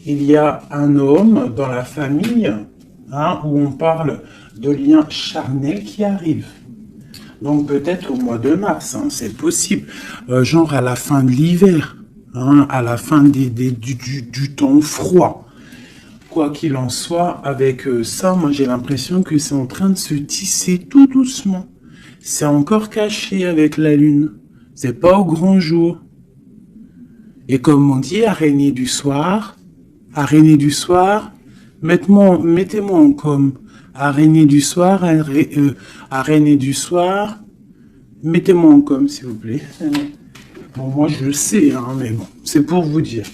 il y a un homme dans la famille, hein, où on parle de liens charnels qui arrivent. Donc peut-être au mois de mars, hein, c'est possible. Genre à la fin de l'hiver, hein, à la fin du temps froid. Quoi qu'il en soit, avec ça, moi j'ai l'impression que c'est en train de se tisser tout doucement. C'est encore caché avec la lune. C'est pas au grand jour. Et comme on dit, araignée du soir, mettez-moi en com. Araignée du soir, araignée du soir, mettez-moi en com, s'il vous plaît. Bon, moi je le sais, hein, mais bon, c'est pour vous dire.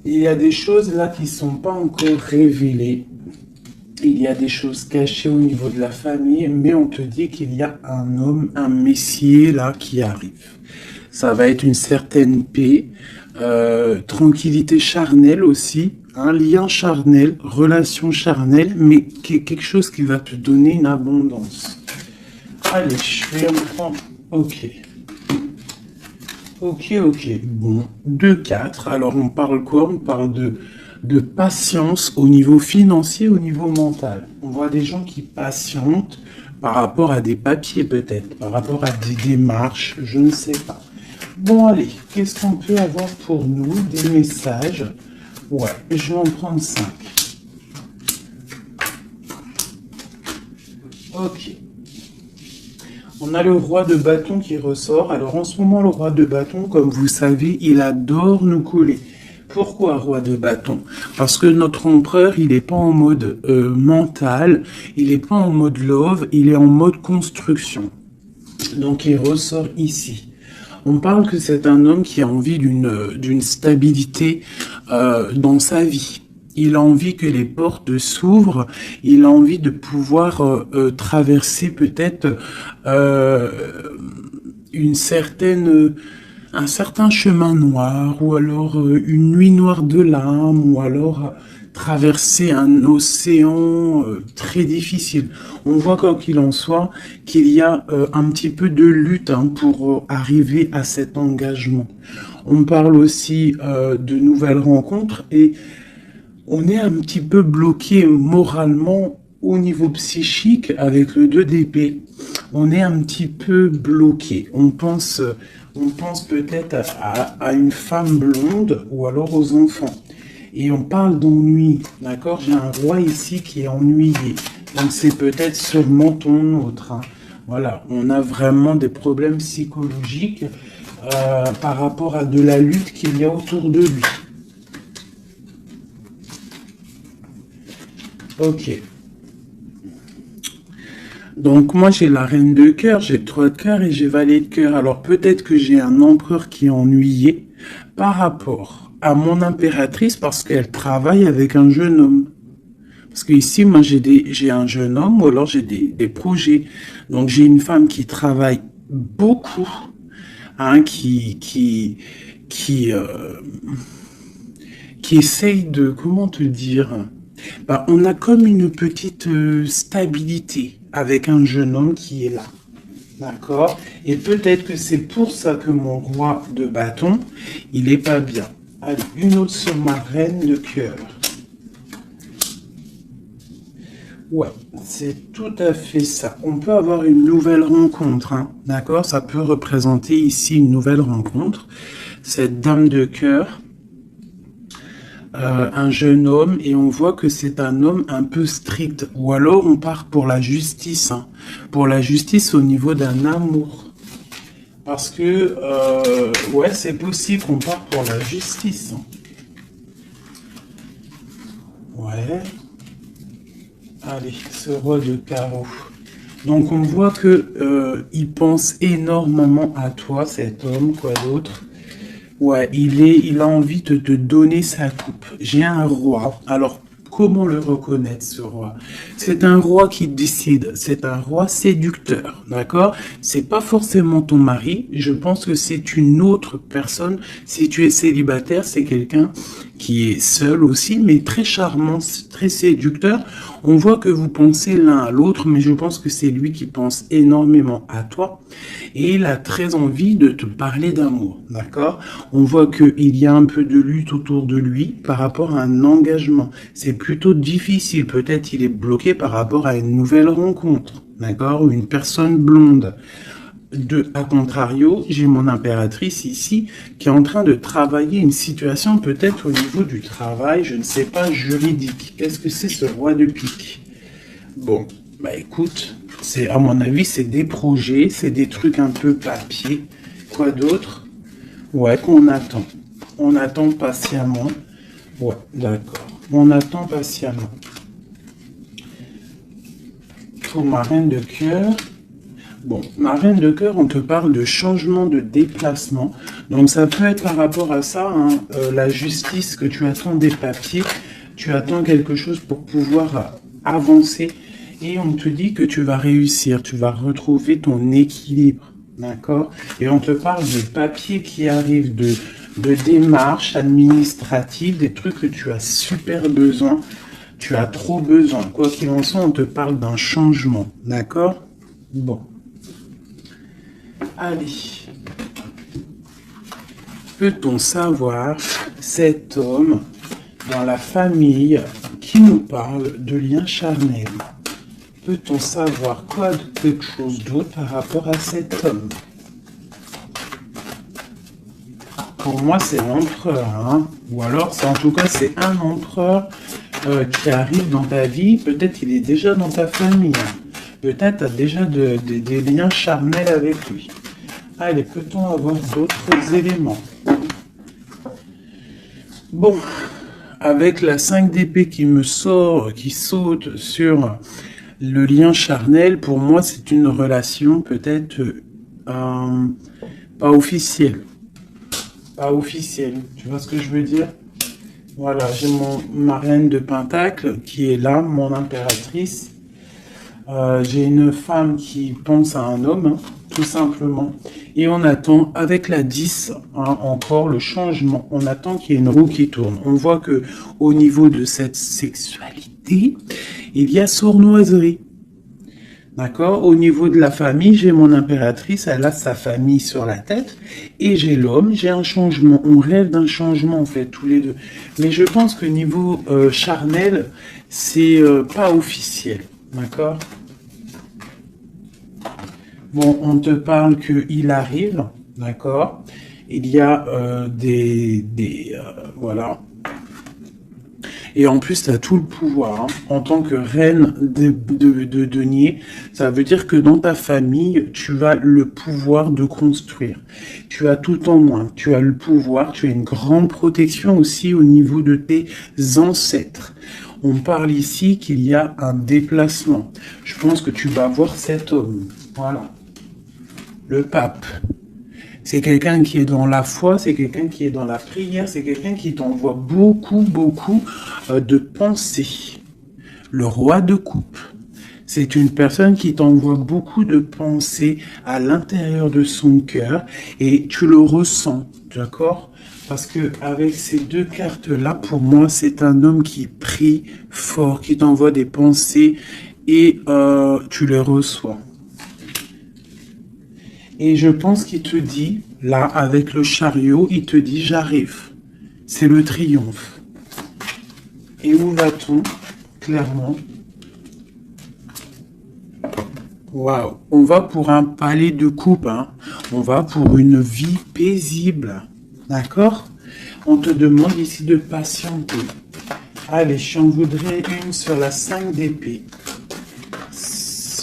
Il y a des choses là qui sont pas encore révélées. Il y a des choses cachées au niveau de la famille, mais on te dit qu'il y a un homme, un messier là qui arrive. Ça va être une certaine paix, tranquillité charnelle aussi, un lien charnel, relation charnelle, mais quelque chose qui va te donner une abondance. Allez, je vais en prendre. Ok. Ok. Bon, 2-4. Alors, on parle quoi? On parle de patience au niveau financier, au niveau mental. On voit des gens qui patientent par rapport à des papiers peut-être, par rapport à des démarches, je ne sais pas. Bon, allez, qu'est-ce qu'on peut avoir pour nous? Des messages. Ouais, je vais en prendre 5. Ok. On a le roi de bâton qui ressort. Alors en ce moment, le roi de bâton, comme vous savez, il adore nous coller. Pourquoi roi de bâton? Parce que notre empereur, il n'est pas en mode mental, il n'est pas en mode love, il est en mode construction. Donc il ressort ici. On parle que c'est un homme qui a envie d'une stabilité dans sa vie. Il a envie que les portes s'ouvrent. Il a envie de pouvoir traverser peut-être un certain chemin noir, ou alors une nuit noire de l'âme, ou alors traverser un océan très difficile. On voit quoi qu'il en soit qu'il y a un petit peu de lutte, hein, pour arriver à cet engagement. On parle aussi de nouvelles rencontres et on est un petit peu bloqué moralement au niveau psychique avec le 2 d'épée. On est un petit peu bloqué. On pense peut-être à une femme blonde ou alors aux enfants. Et on parle d'ennui, d'accord? J'ai un roi ici qui est ennuyé. Donc c'est peut-être sûrement ton autre, hein. Voilà, on a vraiment des problèmes psychologiques par rapport à de la lutte qu'il y a autour de lui. Ok. Donc moi j'ai la reine de cœur, j'ai le 3 de cœur et j'ai valet de cœur. Alors peut-être que j'ai un empereur qui est ennuyé par rapport à mon impératrice parce qu'elle travaille avec un jeune homme. Parce que ici moi j'ai un jeune homme ou alors j'ai des projets. Donc j'ai une femme qui travaille beaucoup, hein, qui essaye de, comment te dire, bah, on a comme une petite stabilité avec un jeune homme qui est là. D'accord? Et peut-être que c'est pour ça que mon roi de bâton, il est pas bien. Allez, une autre sur ma reine de cœur. Ouais, c'est tout à fait ça. On peut avoir une nouvelle rencontre, hein, d'accord? Ça peut représenter ici une nouvelle rencontre. Cette dame de cœur, un jeune homme, et on voit que c'est un homme un peu strict. Ou alors on part pour la justice, hein, pour la justice au niveau d'un amour. Parce que, ouais, c'est possible qu'on parte pour la justice, hein. Ouais. Allez, ce roi de carreau. Donc on voit que il pense énormément à toi, cet homme, quoi d'autre. Ouais, il a envie de te donner sa coupe. J'ai un roi. Alors, comment le reconnaître, ce roi? C'est un roi qui décide. C'est un roi séducteur, d'accord? C'est pas forcément ton mari. Je pense que c'est une autre personne. Si tu es célibataire, c'est quelqu'un qui est seul aussi, mais très charmant, très séducteur. On voit que vous pensez l'un à l'autre, mais je pense que c'est lui qui pense énormément à toi. Et il a très envie de te parler d'amour, d'accord? On voit qu'il y a un peu de lutte autour de lui par rapport à un engagement. C'est plutôt difficile. Peut-être il est bloqué par rapport à une nouvelle rencontre, d'accord? Ou une personne blonde. À contrario, j'ai mon impératrice ici qui est en train de travailler une situation peut-être au niveau du travail, je ne sais pas, juridique. Qu'est-ce que c'est ce roi de pique? Bon, bah écoute, à mon avis, c'est des projets, c'est des trucs un peu papier. Quoi d'autre? Ouais, qu'on attend. On attend patiemment. Ouais, d'accord. On attend patiemment. Pour ma reine de cœur. Bon, ma reine de cœur, on te parle de changement de déplacement. Donc ça peut être par rapport à ça, hein, la justice, que tu attends des papiers, tu attends quelque chose pour pouvoir avancer. Et on te dit que tu vas réussir, tu vas retrouver ton équilibre, d'accord? Et on te parle de papiers qui arrivent, de démarches administratives, des trucs que tu as super besoin, tu as trop besoin. Quoi qu'il en soit, on te parle d'un changement, d'accord? Bon. Allez, peut-on savoir cet homme dans la famille qui nous parle de lien charnel? Peut-on savoir quoi de quelque chose d'autre par rapport à cet homme? Pour moi, c'est l'empereur, hein? Ou alors, en tout cas, c'est un empereur qui arrive dans ta vie. Peut-être il est déjà dans ta famille. Peut-être tu as déjà des liens charnels avec lui. Allez, peut-on avoir d'autres éléments? Bon, avec la 5 d'épée qui me sort, qui saute sur le lien charnel, pour moi, c'est une relation peut-être pas officielle. Pas officielle, tu vois ce que je veux dire? Voilà, j'ai ma reine de pentacle qui est là, mon impératrice. J'ai une femme qui pense à un homme, hein, tout simplement. Et on attend, avec la 10, hein, encore le changement. On attend qu'il y ait une roue qui tourne. On voit que au niveau de cette sexualité, il y a sournoiserie. D'accord? Au niveau de la famille, j'ai mon impératrice, elle a sa famille sur la tête. Et j'ai l'homme, j'ai un changement. On rêve d'un changement, en fait, tous les deux. Mais je pense que niveau charnel, c'est pas officiel. D'accord? Bon, on te parle qu'il arrive, d'accord? Il y a voilà. Et en plus, tu as tout le pouvoir, hein. En tant que reine de denier, ça veut dire que dans ta famille, tu as le pouvoir de construire. Tu as tout en moins. Tu as le pouvoir, tu as une grande protection aussi au niveau de tes ancêtres. On parle ici qu'il y a un déplacement. Je pense que tu vas voir cet homme. Voilà. Le pape. C'est quelqu'un qui est dans la foi, c'est quelqu'un qui est dans la prière, c'est quelqu'un qui t'envoie beaucoup de pensées. Le roi de coupe. C'est une personne qui t'envoie beaucoup de pensées à l'intérieur de son cœur et tu le ressens, d'accord? Parce que avec ces deux cartes-là, pour moi, c'est un homme qui prie fort, qui t'envoie des pensées et tu les reçois. Et je pense qu'il te dit, là, avec le chariot, il te dit, j'arrive. C'est le triomphe. Et où va-t-on? Clairement. Waouh. On va pour un palais de coupe, hein. On va pour une vie paisible. D'accord? On te demande ici de patienter. Allez, j'en voudrais une sur la 5 d'épée.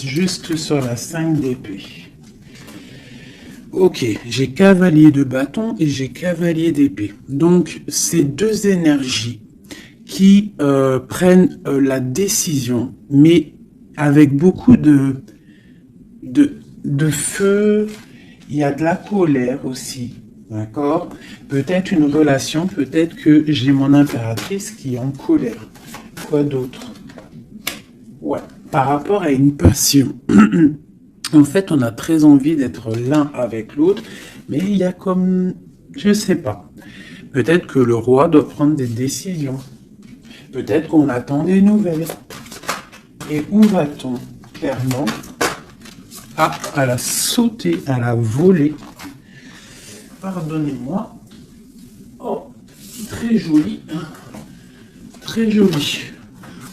Juste sur la 5 d'épée. Ok, j'ai cavalier de bâton et j'ai cavalier d'épée. Donc, c'est deux énergies qui prennent la décision, mais avec beaucoup de feu. Il y a de la colère aussi, d'accord? Peut-être une relation, peut-être que j'ai mon impératrice qui est en colère. Quoi d'autre? Ouais, par rapport à une passion. En fait, on a très envie d'être l'un avec l'autre, mais il y a comme, je sais pas. Peut-être que le roi doit prendre des décisions. Peut-être qu'on attend des nouvelles. Et où va-t-on? Clairement. Ah, elle a sauté, elle a volé. Pardonnez-moi. Oh, très joli. Très joli.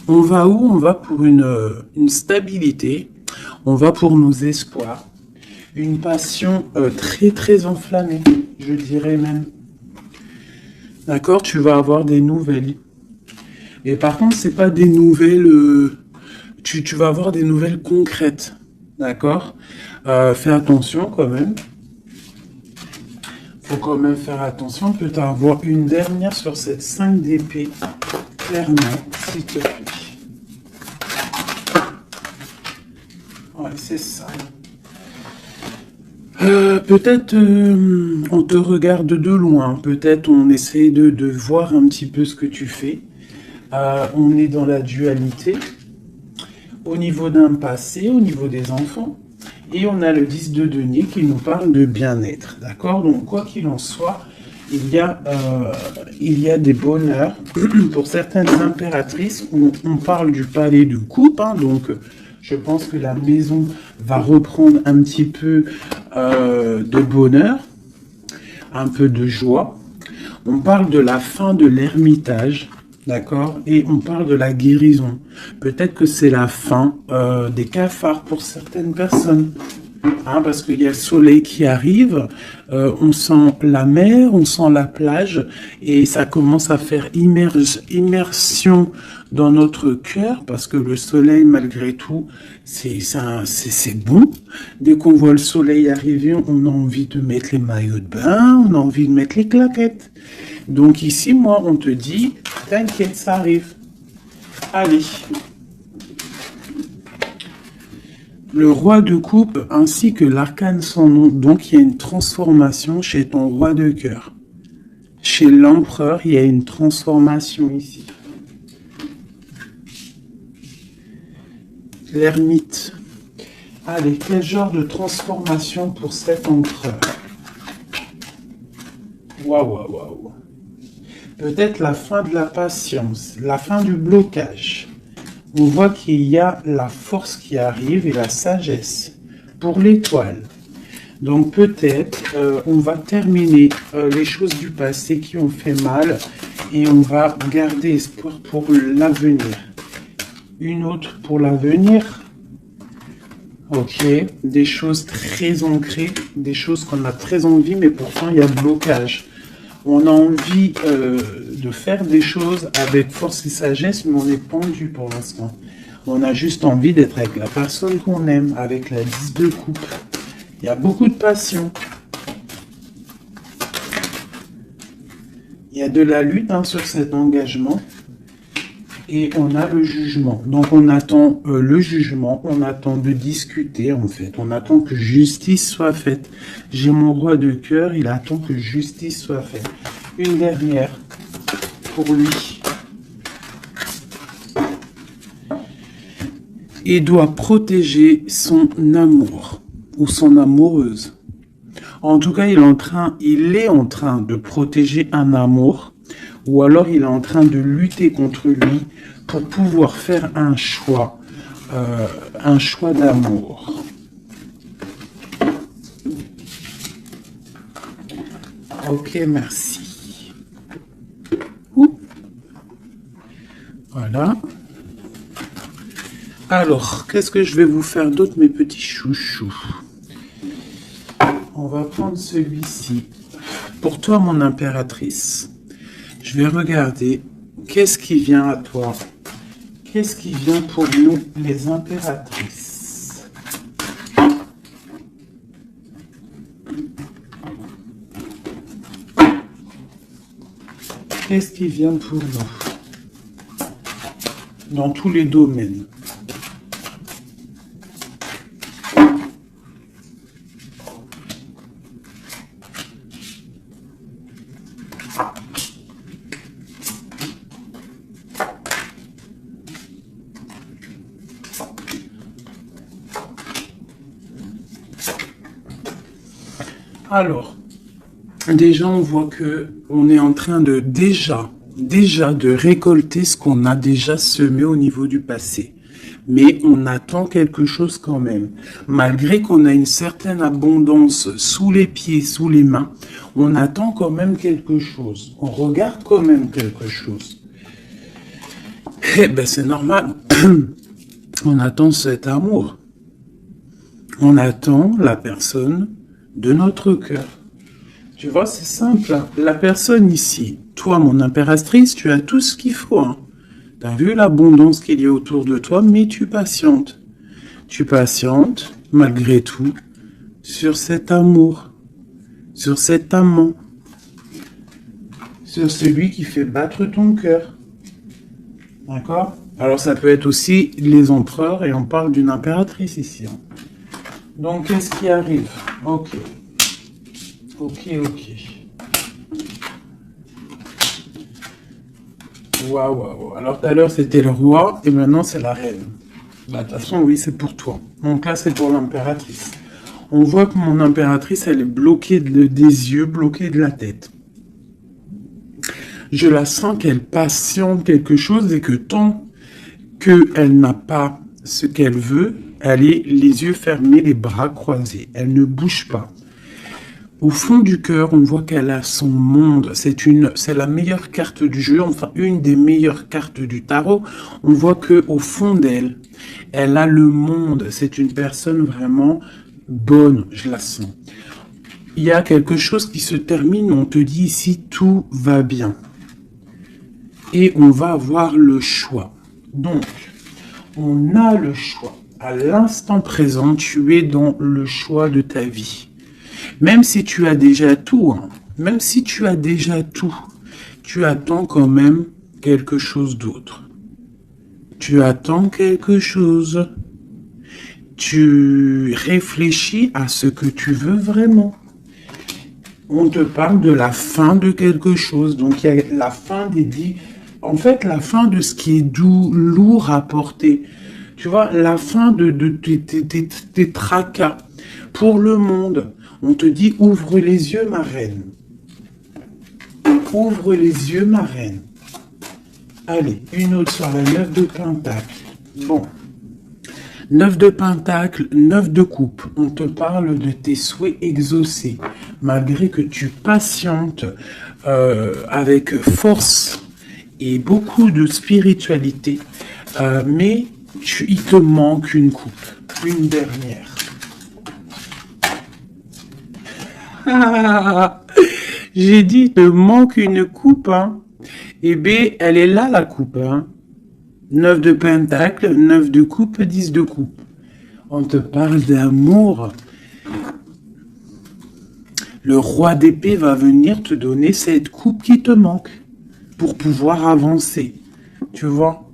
On va où? On va pour une stabilité. On va pour nos espoirs. Une passion très très enflammée, je dirais même. D'accord? Tu vas avoir des nouvelles. Et par contre, c'est pas des nouvelles... tu vas avoir des nouvelles concrètes. D'accord? Fais attention quand même. Faut quand même faire attention. Peut-être avoir une dernière sur cette 5 d'épée. Clairement, s'il te plaît. Ouais, c'est ça. Peut-être on te regarde de loin. Peut-être on essaie de voir un petit peu ce que tu fais. On est dans la dualité. Au niveau d'un passé, au niveau des enfants. Et on a le 10 de denier qui nous parle de bien-être. D'accord? Donc, quoi qu'il en soit, il y a des bonheurs. Pour certaines impératrices, on parle du palais de coupe. Hein, donc, je pense que la maison va reprendre un petit peu de bonheur, un peu de joie. On parle de la fin de l'ermitage. D'accord? Et on parle de la guérison. Peut-être que c'est la fin des cafards pour certaines personnes. Hein, parce qu'il y a le soleil qui arrive, on sent la mer, on sent la plage, et ça commence à faire immersion dans notre cœur, parce que le soleil, malgré tout, c'est bon. Dès qu'on voit le soleil arriver, on a envie de mettre les maillots de bain, on a envie de mettre les claquettes. Donc ici, moi, on te dit, t'inquiète, ça arrive. Allez. Le roi de coupe ainsi que l'arcane sans nom. Donc, il y a une transformation chez ton roi de cœur. Chez l'empereur, il y a une transformation ici. L'ermite. Allez, quel genre de transformation pour cet empereur? Waouh, waouh, waouh. Peut-être la fin de la patience, la fin du blocage. On voit qu'il y a la force qui arrive et la sagesse pour l'étoile. Donc peut-être on va terminer les choses du passé qui ont fait mal et on va garder espoir pour l'avenir. Une autre pour l'avenir. Ok, des choses très ancrées, des choses qu'on a très envie, mais pourtant il y a blocage. On a envie de faire des choses avec force et sagesse, mais on est pendu pour l'instant. On a juste envie d'être avec la personne qu'on aime, avec la 10 de coupe. Il y a beaucoup de passion. Il y a de la lutte sur cet engagement. Et on a le jugement. Donc on attend le jugement, on attend de discuter en fait. On attend que justice soit faite. J'ai mon roi de cœur, il attend que justice soit faite. Une dernière pour lui. Il doit protéger son amour ou son amoureuse. En tout cas, il est en train de protéger un amour. Ou alors il est en train de lutter contre lui pour pouvoir faire un choix d'amour. Ok, merci. Ouh. Voilà. Alors, qu'est-ce que je vais vous faire d'autre, mes petits chouchous? On va prendre celui-ci. Pour toi, mon impératrice. Je vais regarder qu'est-ce qui vient à toi. Qu'est-ce qui vient pour nous, les impératrices? Qu'est-ce qui vient pour nous? Dans tous les domaines. Alors, Déjà, on voit que on est en train de déjà de récolter ce qu'on a déjà semé au niveau du passé. Mais on attend quelque chose quand même. Malgré qu'on a une certaine abondance sous les pieds, sous les mains, on attend quand même quelque chose. On regarde quand même quelque chose. Eh ben, c'est normal. On attend cet amour. On attend la personne de notre cœur. Tu vois, c'est simple. La personne ici, toi, mon impératrice, tu as tout ce qu'il faut. Hein. Tu as vu l'abondance qu'il y a autour de toi, mais tu patientes. Tu patientes, malgré tout, sur cet amour, sur cet amant, sur celui qui fait battre ton cœur. D'accord? Alors, ça peut être aussi les empereurs, et on parle d'une impératrice ici. Hein. Donc, qu'est-ce qui arrive? Ok. Waouh. Alors, tout à l'heure, c'était le roi, et maintenant, c'est la reine. Bah, de toute façon, oui, c'est pour toi. Donc là, c'est pour l'impératrice. On voit que mon impératrice, elle est bloquée des yeux, bloquée de la tête. Je la sens qu'elle patiente quelque chose et que tant qu'elle n'a pas ce qu'elle veut, elle est les yeux fermés, les bras croisés. Elle ne bouge pas. Au fond du cœur, on voit qu'elle a son monde. C'est la meilleure carte du jeu, enfin une des meilleures cartes du tarot. On voit que au fond d'elle, elle a le monde. C'est une personne vraiment bonne, je la sens. Il y a quelque chose qui se termine, on te dit ici, tout va bien. Et on va avoir le choix. Donc, on a le choix. À l'instant présent, tu es dans le choix de ta vie. Même si tu as déjà tout, tu attends quand même quelque chose d'autre. Tu attends quelque chose. Tu réfléchis à ce que tu veux vraiment. On te parle de la fin de quelque chose. Donc, il y a la fin en fait, la fin de ce qui est doux, lourd à porter. Tu vois, la fin de tes tracas pour le monde. On te dit, ouvre les yeux, ma reine. Ouvre les yeux, ma reine. Allez, une autre sur la 9 de Pentacle. Bon. 9 de Pentacle, 9 de Coupe. On te parle de tes souhaits exaucés. Malgré que tu patientes avec force et beaucoup de spiritualité. Mais il te manque une coupe. Une dernière. J'ai dit, il te manque une coupe, hein. Eh bien, elle est là, la coupe, hein. 9 de Pentacle, 9 de coupe, 10 de coupe. On te parle d'amour. Le roi d'épée va venir te donner cette coupe qui te manque pour pouvoir avancer. Tu vois?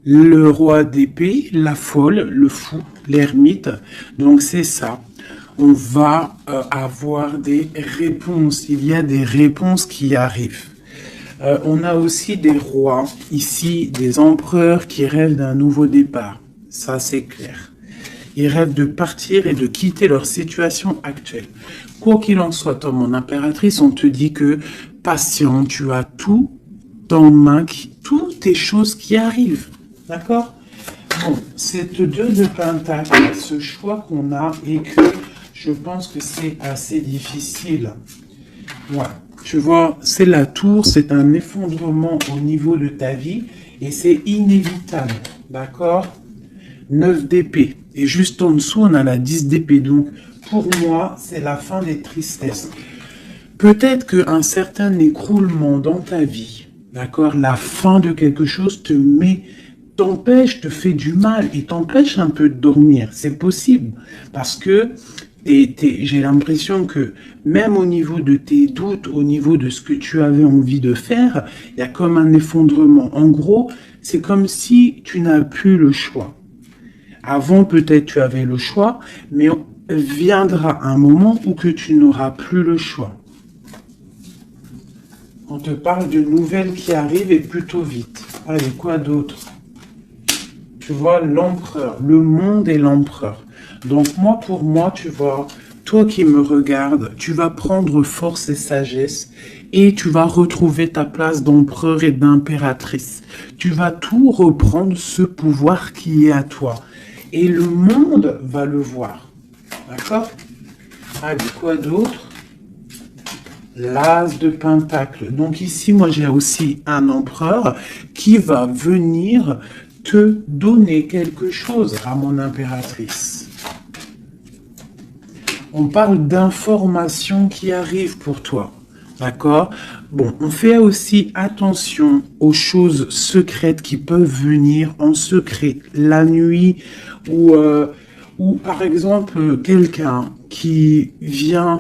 Le roi d'épée, la folle, le fou, l'ermite. Donc, c'est ça. On va avoir des réponses. Il y a des réponses qui arrivent. On a aussi des rois, ici, des empereurs qui rêvent d'un nouveau départ. Ça, c'est clair. Ils rêvent de partir et de quitter leur situation actuelle. Quoi qu'il en soit, toi, mon impératrice, on te dit que patient, tu as tout en main, toutes tes choses qui arrivent. D'accord? Bon, cette 2 de Pentacle, ce choix qu'on a et que je pense que c'est assez difficile. Ouais. Tu vois, c'est la tour, c'est un effondrement au niveau de ta vie et c'est inévitable. D'accord? 9 d'épée. Et juste en dessous, on a la 10 d'épée. Donc, pour moi, c'est la fin des tristesses. Peut-être qu'un certain écroulement dans ta vie, d'accord, la fin de quelque chose t'empêche, te fait du mal et t'empêche un peu de dormir. C'est possible parce que j'ai l'impression que même au niveau de tes doutes, au niveau de ce que tu avais envie de faire, il y a comme un effondrement. En gros, c'est comme si tu n'as plus le choix. Avant, peut-être tu avais le choix, mais viendra un moment où que tu n'auras plus le choix. On te parle d'une nouvelle qui arrive et plutôt vite. Allez, quoi d'autre? Tu vois, l'empereur, le monde et l'empereur. Donc moi, pour moi, tu vois, toi qui me regardes, tu vas prendre force et sagesse et tu vas retrouver ta place d'empereur et d'impératrice. Tu vas tout reprendre, ce pouvoir qui est à toi. Et le monde va le voir. D'accord? Allez, quoi d'autre? L'as de pentacle. Donc ici, moi, j'ai aussi un empereur qui va venir te donner quelque chose à mon impératrice. On parle d'informations qui arrivent pour toi. D'accord? Bon, on fait aussi attention aux choses secrètes qui peuvent venir en secret la nuit ou par exemple quelqu'un qui vient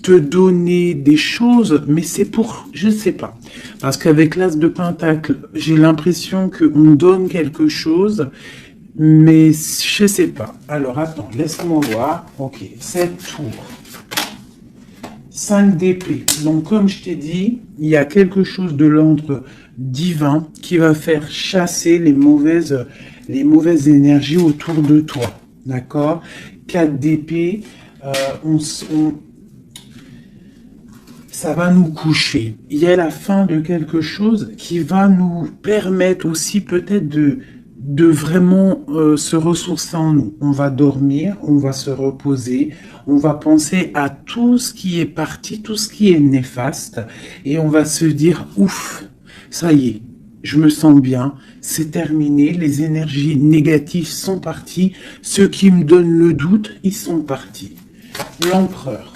te donner des choses, mais c'est pour, je sais pas. Parce qu'avec l'as de pentacle, j'ai l'impression qu'on donne quelque chose, mais je sais pas. Alors attends, laisse-moi voir. Ok, 7 tours. 5 d'épée. Donc comme je t'ai dit, il y a quelque chose de l'ordre divin qui va faire chasser les mauvaises énergies autour de toi. D'accord? 4 d'épée, ça va nous coucher. Il y a la fin de quelque chose qui va nous permettre aussi peut-être de vraiment se ressourcer en nous. On va dormir, on va se reposer, on va penser à tout ce qui est parti, tout ce qui est néfaste, et on va se dire, ouf, ça y est, je me sens bien, c'est terminé, les énergies négatives sont parties, ceux qui me donnent le doute, ils sont partis. L'empereur.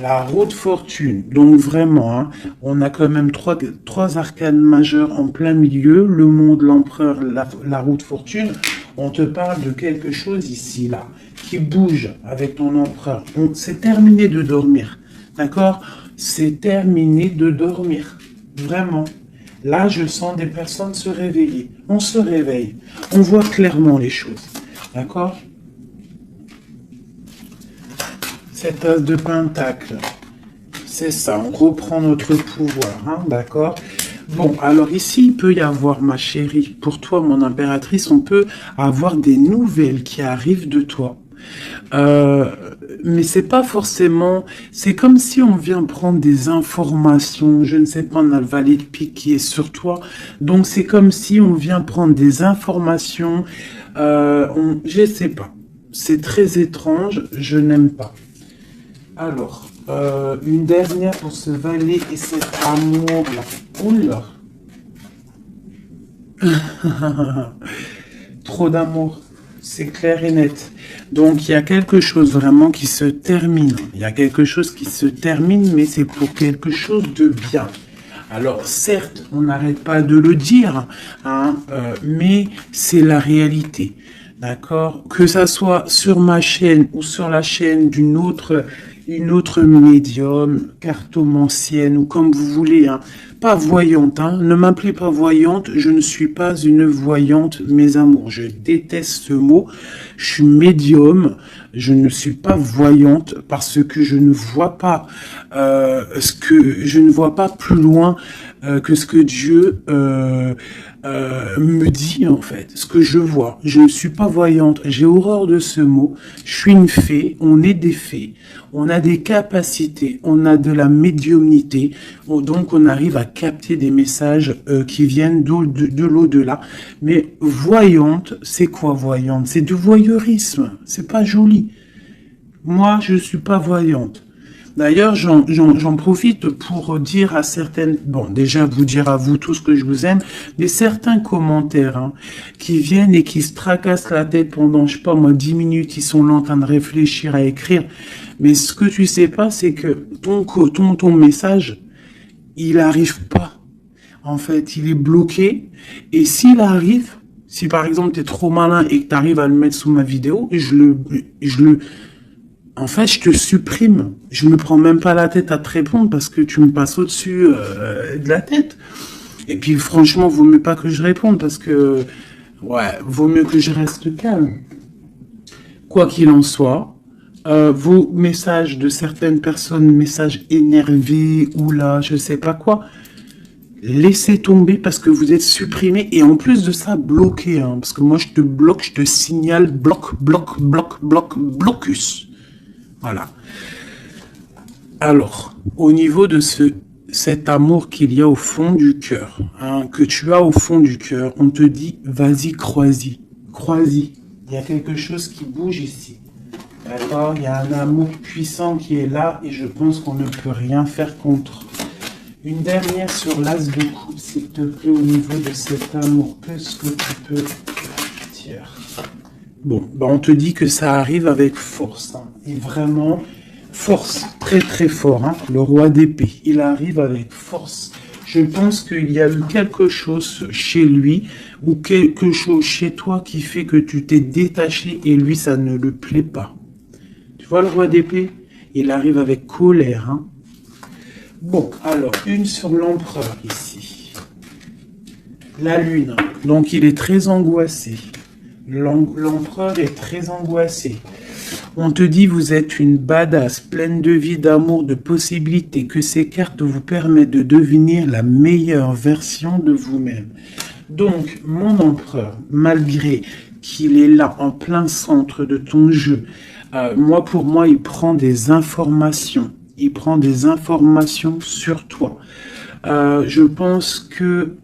La roue de fortune, donc vraiment, hein, on a quand même trois arcanes majeures en plein milieu, le monde, l'empereur, la roue de fortune. On te parle de quelque chose ici, là, qui bouge avec ton empereur. C'est terminé de dormir, d'accord? C'est terminé de dormir, vraiment. Là, je sens des personnes se réveiller. On se réveille, on voit clairement les choses, d'accord? Cet as de pentacle, c'est ça, on reprend notre pouvoir, hein, d'accord? Bon, alors ici, il peut y avoir, ma chérie, pour toi, mon impératrice, on peut avoir des nouvelles qui arrivent de toi. Mais c'est pas forcément, c'est comme si on vient prendre des informations, je ne sais pas, on a le valet de pique qui est sur toi, donc c'est comme si on vient prendre des informations, je sais pas, c'est très étrange, je n'aime pas. Alors, une dernière pour ce valet et cet amour-là. Oula. Trop d'amour, c'est clair et net. Donc, il y a quelque chose vraiment qui se termine. Il y a quelque chose qui se termine, mais c'est pour quelque chose de bien. Alors, certes, on n'arrête pas de le dire, hein, mais c'est la réalité. D'accord? Que ça soit sur ma chaîne ou sur la chaîne d'une autre médium, cartomancienne ou comme vous voulez, hein. Pas voyante, hein. Ne m'appelez pas voyante, je ne suis pas une voyante, mes amours. Je déteste ce mot. Je suis médium, je ne suis pas voyante parce que je ne vois pas je ne vois pas plus loin que ce que Dieu me dit en fait, ce que je vois. Je ne suis pas voyante, j'ai horreur de ce mot. Je suis une fée, on est des fées, on a des capacités, on a de la médiumnité, donc on arrive à capter des messages qui viennent de l'au-delà. Mais voyante, c'est quoi voyante? C'est du voyeurisme, c'est pas joli. Moi, je suis pas voyante. D'ailleurs, j'en profite pour dire à certaines, bon, déjà vous dire à vous tous que je vous aime, mais certains commentaires, hein, qui viennent et qui se tracassent la tête pendant, je sais pas moi, 10 minutes, ils sont là en train de réfléchir à écrire. Mais ce que tu sais pas, c'est que ton message, il arrive pas. En fait, il est bloqué. Et s'il arrive, si par exemple tu es trop malin et que tu arrives à le mettre sous ma vidéo, en fait, je te supprime. Je me prends même pas la tête à te répondre parce que tu me passes au-dessus de la tête. Et puis, franchement, vaut mieux pas que je réponde parce que, ouais, vaut mieux que je reste calme. Quoi qu'il en soit, vos messages de certaines personnes, messages énervés ou là, je sais pas quoi, laissez tomber parce que vous êtes supprimé et en plus de ça, bloqué. Hein, parce que moi, je te bloque, je te signale blocus. Voilà. Alors, au niveau de cet amour qu'il y a au fond du cœur, hein, que tu as au fond du cœur, on te dit, vas-y, crois-y. Crois-y. Il y a quelque chose qui bouge ici. D'accord? Il y a un amour puissant qui est là et je pense qu'on ne peut rien faire contre. Une dernière sur l'as de coupe, s'il te plaît, au niveau de cet amour. Qu'est-ce que tu peux dire? Bon, ben on te dit que ça arrive avec force. Hein, et vraiment, force, très très fort. Hein, le roi d'épée, il arrive avec force. Je pense qu'il y a eu quelque chose chez lui ou quelque chose chez toi qui fait que tu t'es détaché et lui, ça ne le plaît pas. Tu vois le roi d'épée? Il arrive avec colère. Hein. Bon, alors, une sur l'empereur ici. La lune. Donc, il est très angoissé. L'empereur est très angoissé. On te dit, vous êtes une badass, pleine de vie, d'amour, de possibilités, que ces cartes vous permettent de devenir la meilleure version de vous-même. Donc, mon empereur, malgré qu'il est là, en plein centre de ton jeu, pour moi, il prend des informations. Il prend des informations sur toi. Je pense que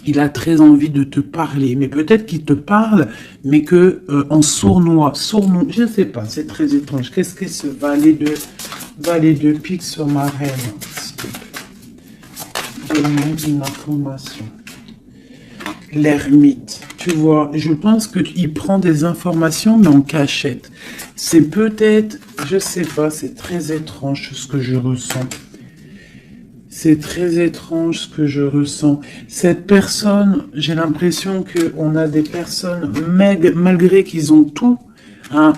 il a très envie de te parler, mais peut-être qu'il te parle, mais que en sournois, je ne sais pas, c'est très étrange. Qu'est-ce que ce valet de pique sur ma reine? Donne-moi une information. L'ermite, tu vois, je pense qu'il prend des informations, mais en cachette. C'est peut-être, je sais pas, c'est très étrange ce que je ressens. C'est très étrange ce que je ressens. Cette personne, j'ai l'impression qu'on a des personnes, malgré qu'ils ont tout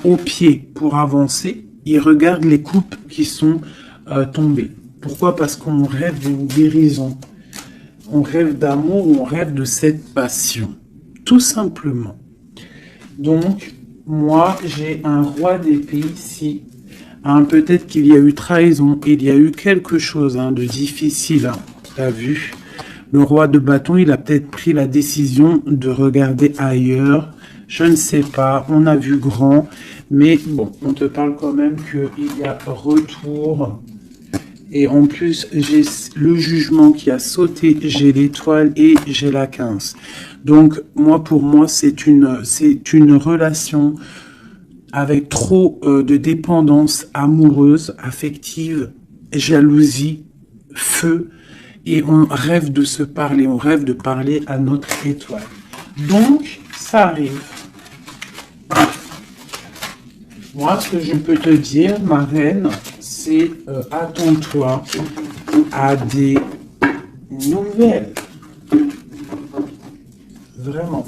au pied pour avancer, ils regardent les coupes qui sont tombées. Pourquoi? Parce qu'on rêve d'une guérison. On rêve d'amour, on rêve de cette passion. Tout simplement. Donc, moi, j'ai un roi d'épée ici. Peut-être qu'il y a eu trahison, il y a eu quelque chose de difficile. T'as vu? Le roi de bâton, il a peut-être pris la décision de regarder ailleurs. Je ne sais pas, on a vu grand. Mais bon, on te parle quand même qu'il y a retour. Et en plus, j'ai le jugement qui a sauté, j'ai l'étoile et j'ai la 15. Donc, pour moi, c'est une relation avec trop de dépendance amoureuse, affective, jalousie, feu. Et on rêve de se parler, on rêve de parler à notre étoile. Donc, ça arrive. Moi, ce que je peux te dire, ma reine, c'est attends-toi à des nouvelles. Vraiment.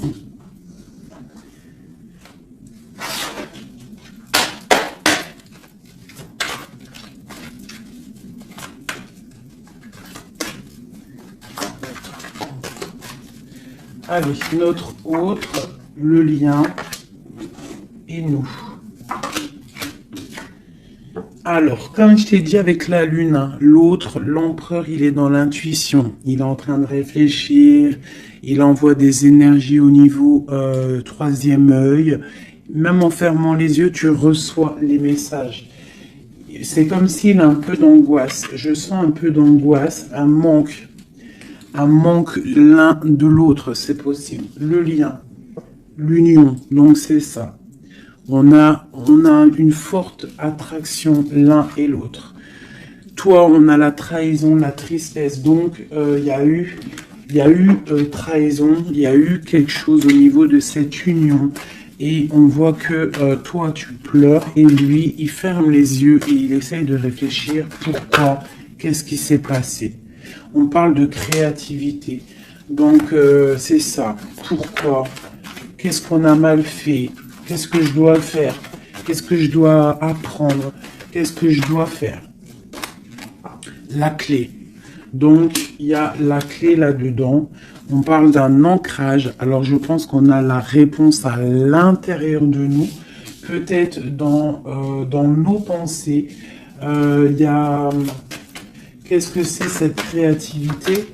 Allez, notre autre, le lien et nous. Alors, comme je t'ai dit avec la lune, l'autre, l'empereur, il est dans l'intuition. Il est en train de réfléchir, il envoie des énergies au niveau troisième œil. Même en fermant les yeux, tu reçois les messages. C'est comme s'il a un peu d'angoisse. Je sens un peu d'angoisse, un manque l'un de l'autre, c'est possible. Le lien, l'union, donc c'est ça. On a une forte attraction l'un et l'autre. Toi, on a la trahison, la tristesse. Donc, il y a eu trahison, il y a eu quelque chose au niveau de cette union. Et on voit que toi, tu pleures et lui, il ferme les yeux et il essaye de réfléchir. Pourquoi? Qu'est-ce qui s'est passé? On parle de créativité. Donc, c'est ça. Pourquoi? Qu'est-ce qu'on a mal fait? Qu'est-ce que je dois faire? Qu'est-ce que je dois apprendre? Qu'est-ce que je dois faire? La clé. Donc, il y a la clé là-dedans. On parle d'un ancrage. Alors, je pense qu'on a la réponse à l'intérieur de nous. Peut-être dans nos pensées. Il y a... Qu'est-ce que c'est cette créativité?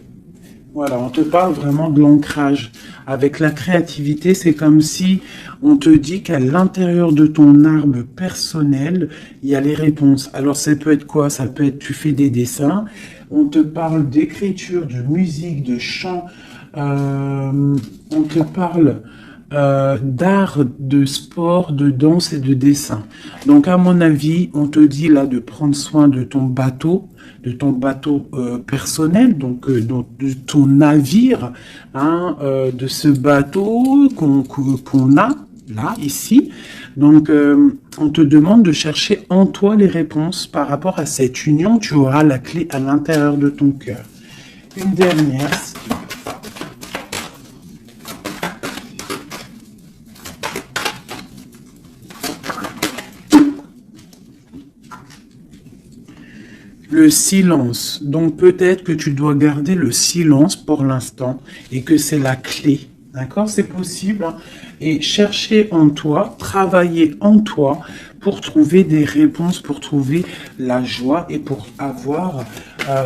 Voilà, on te parle vraiment de l'ancrage. Avec la créativité, c'est comme si on te dit qu'à l'intérieur de ton arbre personnel, il y a les réponses. Alors, ça peut être quoi? Ça peut être, tu fais des dessins, on te parle d'écriture, de musique, de chant, on te parle d'art, de sport, de danse et de dessin. Donc, à mon avis, on te dit là de prendre soin de ton bateau personnel, donc de ton navire, hein, de ce bateau qu'on a là, ici. Donc, on te demande de chercher en toi les réponses par rapport à cette union. Tu auras la clé à l'intérieur de ton cœur. Une dernière. Le silence. Donc peut-être que tu dois garder le silence pour l'instant et que c'est la clé. D'accord? C'est possible, hein. Et chercher en toi, travailler en toi pour trouver des réponses, pour trouver la joie et pour avoir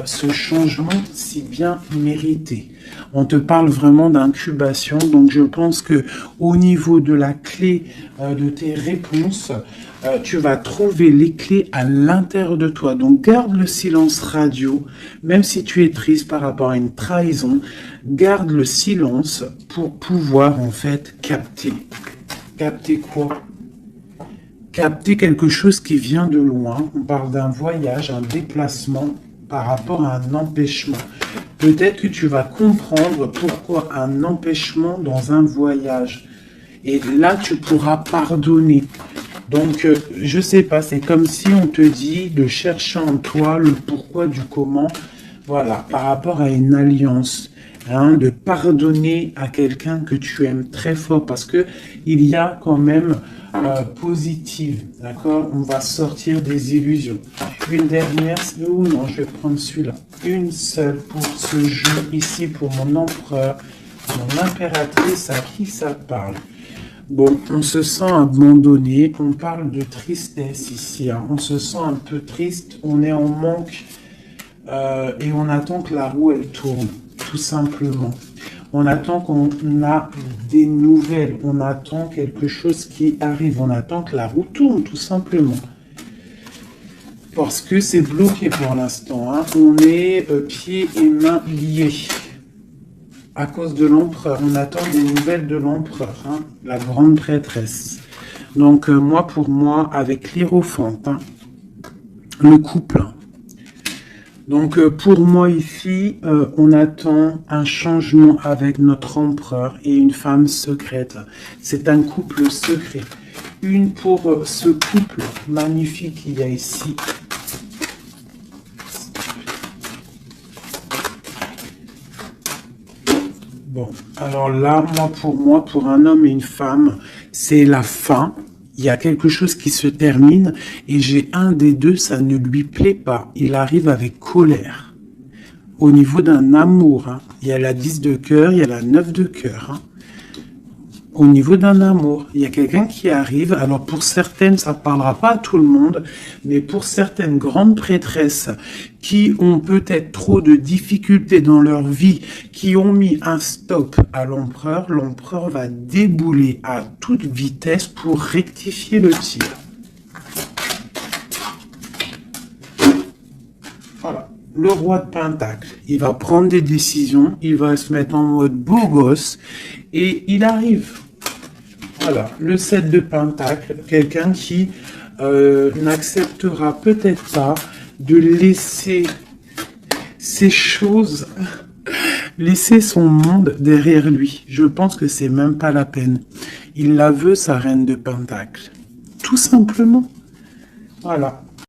ce changement si bien mérité. On te parle vraiment d'incubation, donc je pense que au niveau de la clé de tes réponses, tu vas trouver les clés à l'intérieur de toi. Donc garde le silence radio, même si tu es triste par rapport à une trahison, garde le silence pour pouvoir en fait capter. Capter quoi? Capter quelque chose qui vient de loin. On parle d'un voyage, un déplacement par rapport à un empêchement. Peut-être que tu vas comprendre pourquoi un empêchement dans un voyage. Et là, tu pourras pardonner. Donc, je sais pas, c'est comme si on te dit de chercher en toi le pourquoi du comment, voilà, par rapport à une alliance, hein, de pardonner à quelqu'un que tu aimes très fort, parce que il y a quand même positive, d'accord? On va sortir des illusions. Une dernière, ou non, je vais prendre celui-là. Une seule pour ce jeu ici, pour mon empereur, mon impératrice, à qui ça parle? Bon, on se sent abandonné, on parle de tristesse ici, hein. On se sent un peu triste, on est en manque et on attend que la roue elle tourne, tout simplement. On attend qu'on a des nouvelles, on attend quelque chose qui arrive, on attend que la roue tourne, tout simplement. Parce que c'est bloqué pour l'instant, hein. On est pieds et mains liés. À cause de l'empereur, on attend des nouvelles de l'empereur, hein, la grande prêtresse. Donc moi, pour moi, avec l'Hiérophante, hein, le couple. Donc pour moi ici, on attend un changement avec notre empereur et une femme secrète. C'est un couple secret. Une pour ce couple magnifique qu'il y a ici. Bon, alors là, moi, pour un homme et une femme, c'est la fin. Il y a quelque chose qui se termine et j'ai un des deux, ça ne lui plaît pas. Il arrive avec colère. Au niveau d'un amour, hein. Il y a la 10 de cœur, il y a la 9 de cœur, hein. Au niveau d'un amour, il y a quelqu'un qui arrive. Alors pour certaines, ça ne parlera pas à tout le monde, mais pour certaines grandes prêtresses qui ont peut-être trop de difficultés dans leur vie, qui ont mis un stop à l'empereur, l'empereur va débouler à toute vitesse pour rectifier le tir. Voilà. Le roi de Pentacle, il va prendre des décisions, il va se mettre en mode beau gosse et il arrive. Voilà, le 7 de Pentacle, quelqu'un qui n'acceptera peut-être pas de laisser ces choses, laisser son monde derrière lui. Je pense que c'est même pas la peine. Il la veut, sa reine de Pentacle. Tout simplement. Voilà.